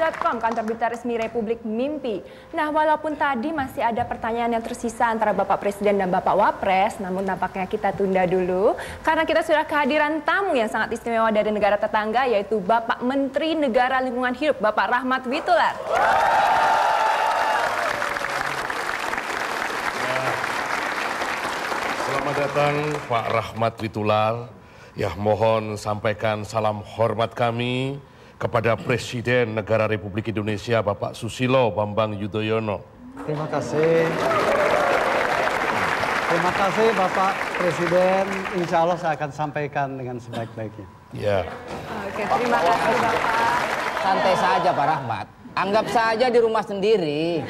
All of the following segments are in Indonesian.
Detik.com, kantor berita resmi Republik Mimpi. Nah, walaupun tadi masih ada pertanyaan yang tersisa antara Bapak Presiden dan Bapak Wapres, namun nampaknya kita tunda dulu karena kita sudah kehadiran tamu yang sangat istimewa dari negara tetangga, yaitu Bapak Menteri Negara Lingkungan Hidup, Bapak Rachmat Witoelar. Selamat datang Pak Rachmat Witoelar. Ya, mohon sampaikan salam hormat kami kepada Presiden Negara Republik Indonesia Bapak Susilo Bambang Yudhoyono. Terima kasih. Terima kasih Bapak Presiden. Insya Allah saya akan sampaikan dengan sebaik-baiknya. Ya. Oke, terima kasih Bapak. Santai saja Pak Rachmat. Anggap saja di rumah sendiri.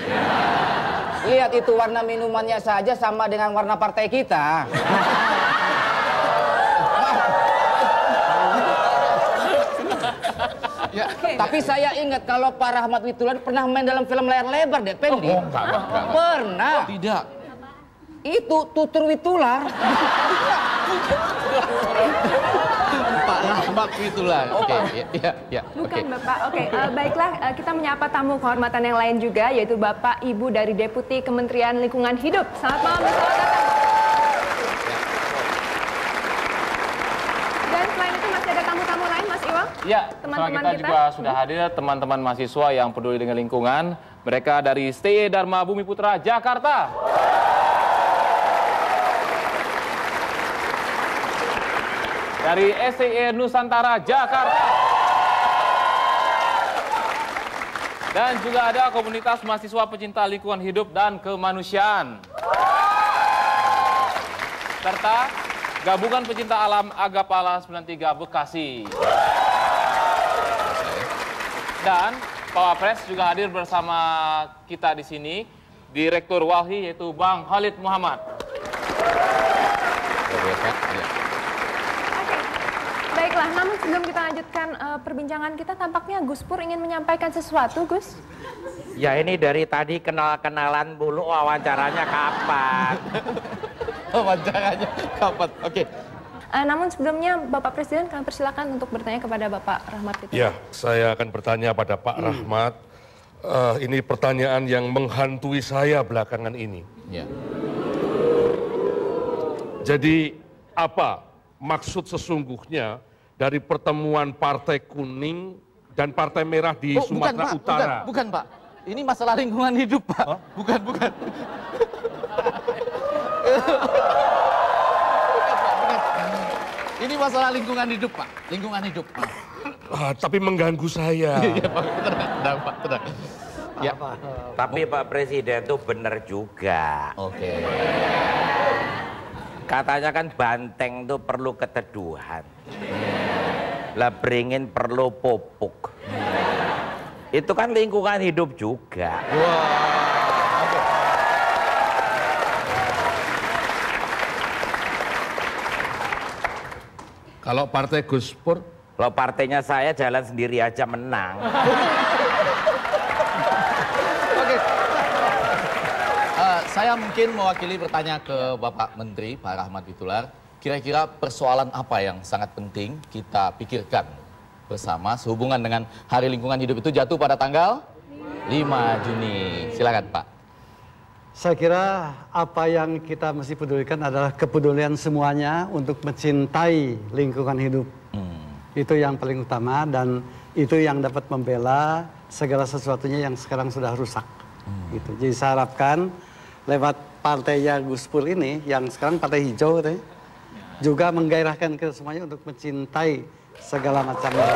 Lihat itu warna minumannya saja sama dengan warna partai kita. Ya, tapi saya ingat kalau Pak Rachmat Witoelar pernah main dalam film layar lebar deh, Pendi. Oh, enggak. Pernah. Tidak. Itu Tutur Witoelar. Pak Rachmat Witoelar. Oke, ya. Bukan Bapak. Oke, baiklah, kita menyapa tamu kehormatan yang lain juga, yaitu Bapak Ibu dari Deputi Kementerian Lingkungan Hidup. Selamat malam, selamat datang. Dan selain itu masih ada tamu-tamu lain, Mas Iwang? Ya, teman-teman kita juga sudah hadir teman-teman mahasiswa yang peduli dengan lingkungan. Mereka dari STY Dharma Bumi Putra, Jakarta. Dari STY Nusantara, Jakarta. Dan juga ada komunitas mahasiswa pecinta lingkungan hidup dan kemanusiaan. Serta Gabungan Pecinta Alam Agapala 93 Bekasi. Dan Pak Wapres juga hadir bersama kita di sini, Direktur Walhi, yaitu Bang Khalid Muhammad. Baiklah, namun sebelum kita lanjutkan perbincangan kita, tampaknya Gus Pur ingin menyampaikan sesuatu, Gus. Ya, ini dari tadi kenal-kenalan dulu, wawancaranya kapan? Wawancaranya kapan? Oke. Namun sebelumnya Bapak Presiden kami persilakan untuk bertanya kepada Bapak Rachmat Witoelar. Ya, saya akan bertanya pada Pak Rachmat. Ini pertanyaan yang menghantui saya belakangan ini. Ya. Jadi apa maksud sesungguhnya dari pertemuan Partai Kuning dan Partai Merah di Sumatera Utara? Bukan Pak. Ini masalah lingkungan hidup Pak. Huh? Bukan. Ini masalah lingkungan hidup Pak. Lingkungan hidup. Tapi mengganggu saya. Iya Pak, tenang Pak, tenang. Ya. Tapi Pak Presiden tuh benar juga. Oke. Katanya kan banteng tuh perlu keteduhan. Lah beringin perlu pupuk. Itu kan lingkungan hidup juga. Kalau Partai Gus Pur? Kalau partainya saya jalan sendiri aja menang. Oke. Saya mungkin mewakili bertanya ke Bapak Menteri, Pak Rachmat Witoelar. Kira-kira persoalan apa yang sangat penting kita pikirkan bersama sehubungan dengan Hari Lingkungan Hidup itu jatuh pada tanggal 5 Juni. Silakan Pak. Saya kira apa yang kita mesti pedulikan adalah kepedulian semuanya untuk mencintai lingkungan hidup. Itu yang paling utama dan itu yang dapat membela segala sesuatunya yang sekarang sudah rusak. Gitu. Jadi saya harapkan lewat partainya Gus Pur ini, yang sekarang partai hijau katanya, juga menggairahkan ke semuanya untuk mencintai segala macamnya.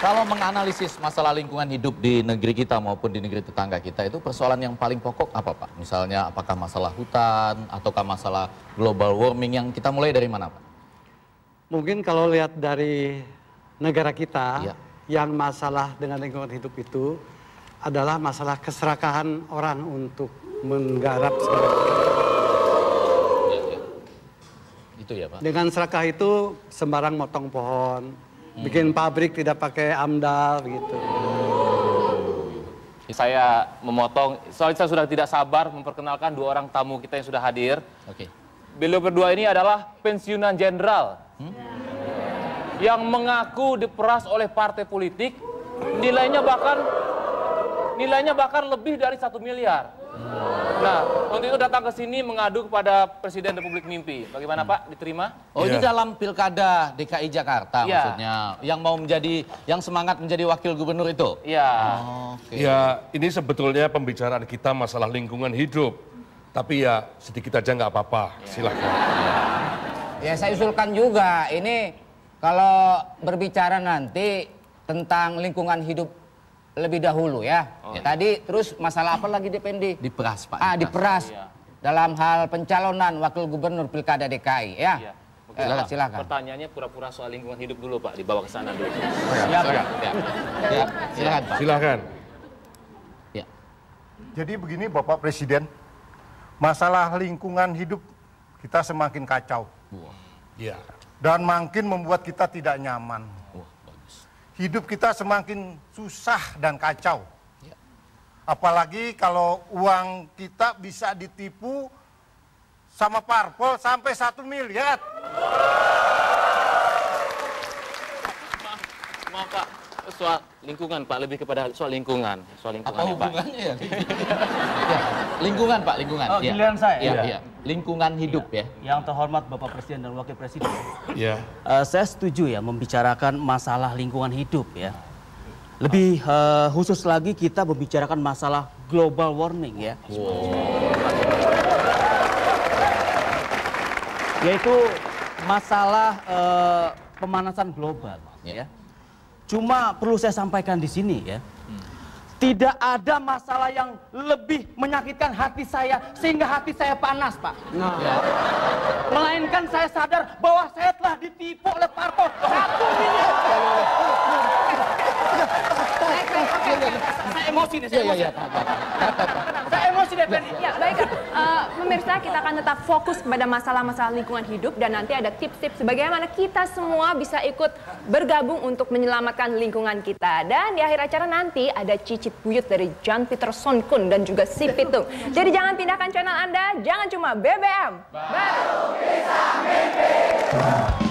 Kalau menganalisis masalah lingkungan hidup di negeri kita maupun di negeri tetangga kita, itu persoalan yang paling pokok apa Pak? Misalnya apakah masalah hutan ataukah masalah global warming, yang kita mulai dari mana Pak? Mungkin kalau lihat dari negara kita, Iya. yang masalah dengan lingkungan hidup itu adalah masalah keserakahan orang untuk menggarap segala. Itu ya Pak? Dengan serakah itu sembarang motong pohon, bikin pabrik tidak pakai AMDAL begitu. Saya memotong, soalnya saya sudah tidak sabar memperkenalkan dua orang tamu kita yang sudah hadir. Oke. Beliau berdua ini adalah pensiunan jenderal. yang mengaku diperas oleh partai politik, nilainya bahkan lebih dari 1 miliar. Nah, untuk itu datang ke sini mengadu kepada Presiden Republik Mimpi. Bagaimana Pak? Diterima? Oh, ini dalam pilkada DKI Jakarta maksudnya. Yang mau menjadi, yang semangat menjadi wakil gubernur itu? Iya. Oke. Ya, ini sebetulnya pembicaraan kita masalah lingkungan hidup. Tapi ya sedikit aja nggak apa-apa, silakan. Ya saya usulkan juga, ini kalau berbicara nanti tentang lingkungan hidup lebih dahulu ya. Tadi terus masalah apa lagi Dependi? Diperas Pak. Diperas. Dalam hal pencalonan wakil gubernur pilkada DKI ya. Silakan. Pertanyaannya pura-pura soal lingkungan hidup dulu Pak, dibawa ke sana dulu. Silakan Pak. Silakan. Ya. Jadi begini Bapak Presiden, masalah lingkungan hidup kita semakin kacau. Ya. Dan makin membuat kita tidak nyaman. Hidup kita semakin susah dan kacau. Apalagi kalau uang kita bisa ditipu sama parpol sampai 1 miliar. Maaf Pak, soal lingkungan Pak, lebih kepada soal lingkungan. Soal lingkungan Apa hubungannya ya? Lingkungan Pak, lingkungan. Oh, giliran saya. Iya. Lingkungan hidup ya. Yang terhormat Bapak Presiden dan Wakil Presiden. Ya. Saya setuju ya membicarakan masalah lingkungan hidup ya. Lebih khusus lagi kita membicarakan masalah global warming ya. Yaitu masalah pemanasan global ya. Cuma perlu saya sampaikan di sini ya. Tidak ada masalah yang lebih menyakitkan hati saya sehingga hati saya panas, Pak. Melainkan saya sadar bahwa saya telah ditipu oleh parpol 1 miliar. Saya emosi nih, saya emosi deh, Penny. Ya, baik. Pemirsa, kita akan tetap fokus kepada masalah-masalah lingkungan hidup dan nanti ada tips-tips bagaimana kita semua bisa ikut bergabung untuk menyelamatkan lingkungan kita. Dan di akhir acara nanti ada Cicit Buyut dari Jan Peter Sonkun dan juga Si Pitung. Jadi jangan pindahkan channel Anda, jangan cuma BBM. Baru bisa mimpi.